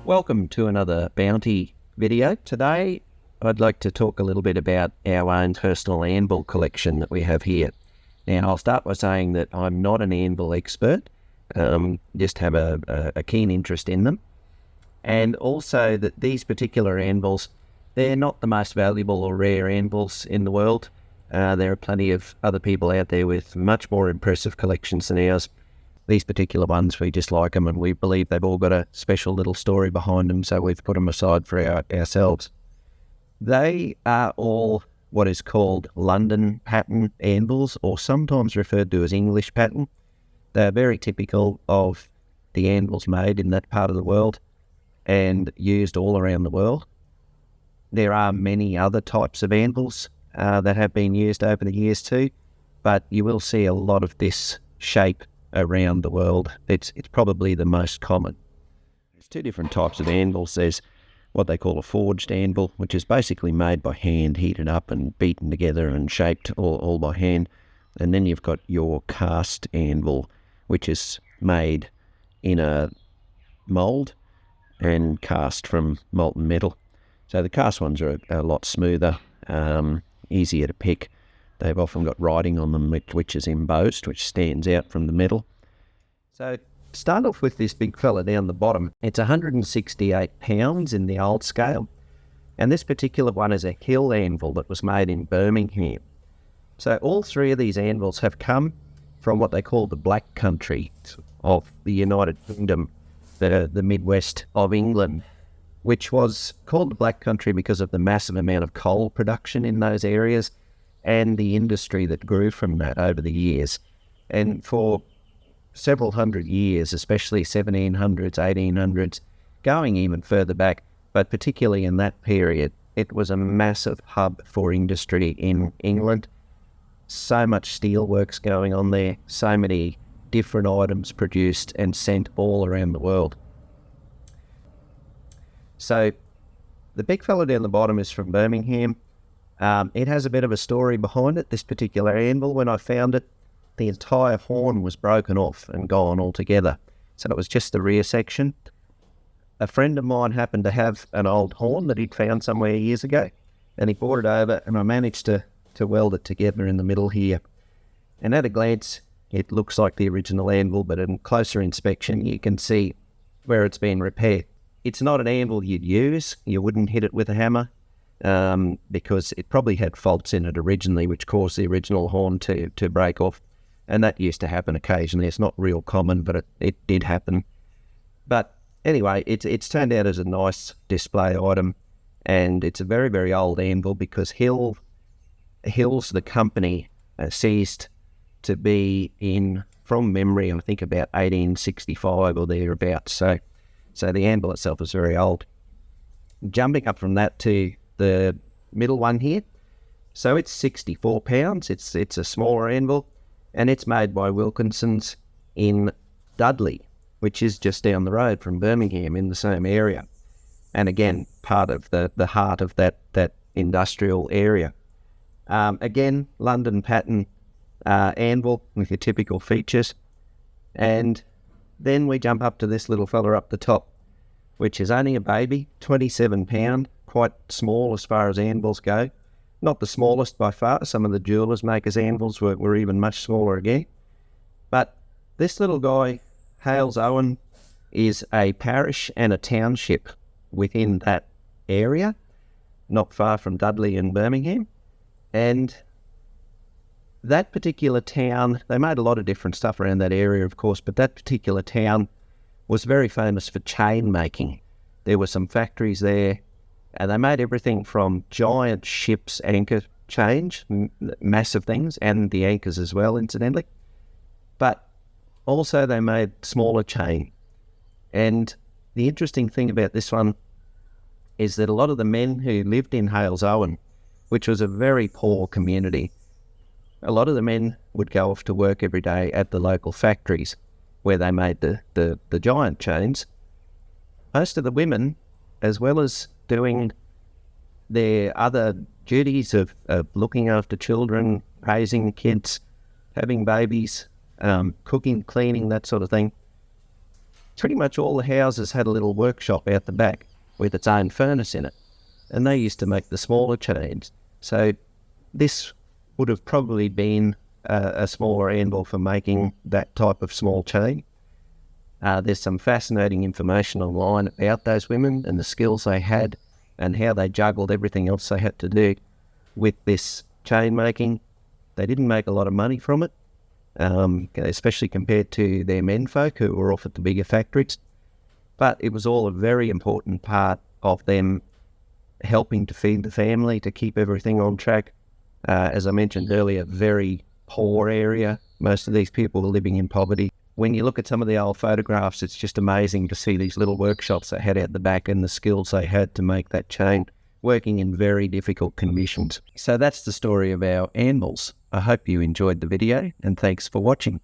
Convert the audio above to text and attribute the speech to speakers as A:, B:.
A: Welcome to another bounty video. Today I'd like to talk a little bit about our own personal anvil collection that we have here. Now I'll start by saying that I'm not an anvil expert, just have a keen interest in them, and also that these particular anvils, they're not the most valuable or rare anvils in the world. There are plenty of other people out there with much more impressive collections than ours. These particular ones, we just like them and we believe they've all got a special little story behind them, so we've put them aside for ourselves. They are all what is called London pattern anvils, or sometimes referred to as English pattern. They're very typical of the anvils made in that part of the world and used all around the world. There are many other types of anvils that have been used over the years too, but you will see a lot of this shape around the world. It's probably the most common. There's two different types of anvils. There's what they call a forged anvil, which is basically made by hand, heated up and beaten together and shaped all by hand. And then you've got your cast anvil, which is made in a mould and cast from molten metal. So the cast ones are a lot smoother, easier to pick. They've often got writing on them which is embossed, which stands out from the metal. So start off with this big fella down the bottom. It's 168 pounds in the old scale. And this particular one is a hill anvil that was made in Birmingham. So all three of these anvils have come from what they call the Black Country of the United Kingdom, the Midwest of England, which was called the Black Country because of the massive amount of coal production in those areas and the industry that grew from that over the years. And for several hundred years, especially 1700s, 1800s, going even further back, but particularly in that period, it was a massive hub for industry in England. So much steelworks going on there, so many different items produced and sent all around the world. So the big fella down the bottom is from Birmingham. It has a bit of a story behind it, this particular anvil. When I found it, the entire horn was broken off and gone altogether. So it was just the rear section. A friend of mine happened to have an old horn that he'd found somewhere years ago, and he brought it over, and I managed to weld it together in the middle here. And at a glance, it looks like the original anvil, but in closer inspection, you can see where it's been repaired. It's not an anvil you'd use. You wouldn't hit it with a hammer, because it probably had faults in it originally, which caused the original horn to break off. And that used to happen occasionally. It's not real common, but it did happen. But anyway, it's turned out as a nice display item, and it's a very, very old anvil because Hills, the company, ceased to be in, from memory, I think about 1865 or thereabouts. So the anvil itself is very old. Jumping up from that to the middle one here, so it's 64 pounds. It's a smaller anvil, and it's made by Wilkinson's in Dudley, which is just down the road from Birmingham in the same area. And again, part of the heart of that industrial area. Again, London pattern anvil with your typical features. And then we jump up to this little fella up the top, which is only a baby, 27 pound, quite small as far as anvils go. Not the smallest by far. Some of the jewellers makers' anvils were even much smaller again. But this little guy, Hales Owen, is a parish and a township within that area, not far from Dudley and Birmingham. And that particular town, they made a lot of different stuff around that area, of course, but that particular town was very famous for chain making. There were some factories there, and they made everything from giant ships' anchor chains, massive things, and the anchors as well, incidentally. But also they made smaller chain. And the interesting thing about this one is that a lot of the men who lived in Hales Owen, which was a very poor community, a lot of the men would go off to work every day at the local factories where they made the giant chains. Most of the women, as well as doing their other duties of looking after children, raising kids, having babies, cooking, cleaning, that sort of thing, pretty much all the houses had a little workshop out the back with its own furnace in it. And they used to make the smaller chains. So this would have probably been a smaller anvil for making that type of small chain. There's some fascinating information online about those women and the skills they had and how they juggled everything else they had to do with this chain making. They didn't make a lot of money from it, especially compared to their menfolk who were off at the bigger factories. But it was all a very important part of them helping to feed the family, to keep everything on track. As I mentioned earlier, very poor area. Most of these people were living in poverty. When you look at some of the old photographs, it's just amazing to see these little workshops they had out the back and the skills they had to make that chain, working in very difficult conditions. So that's the story of our anvils. I hope you enjoyed the video, and thanks for watching.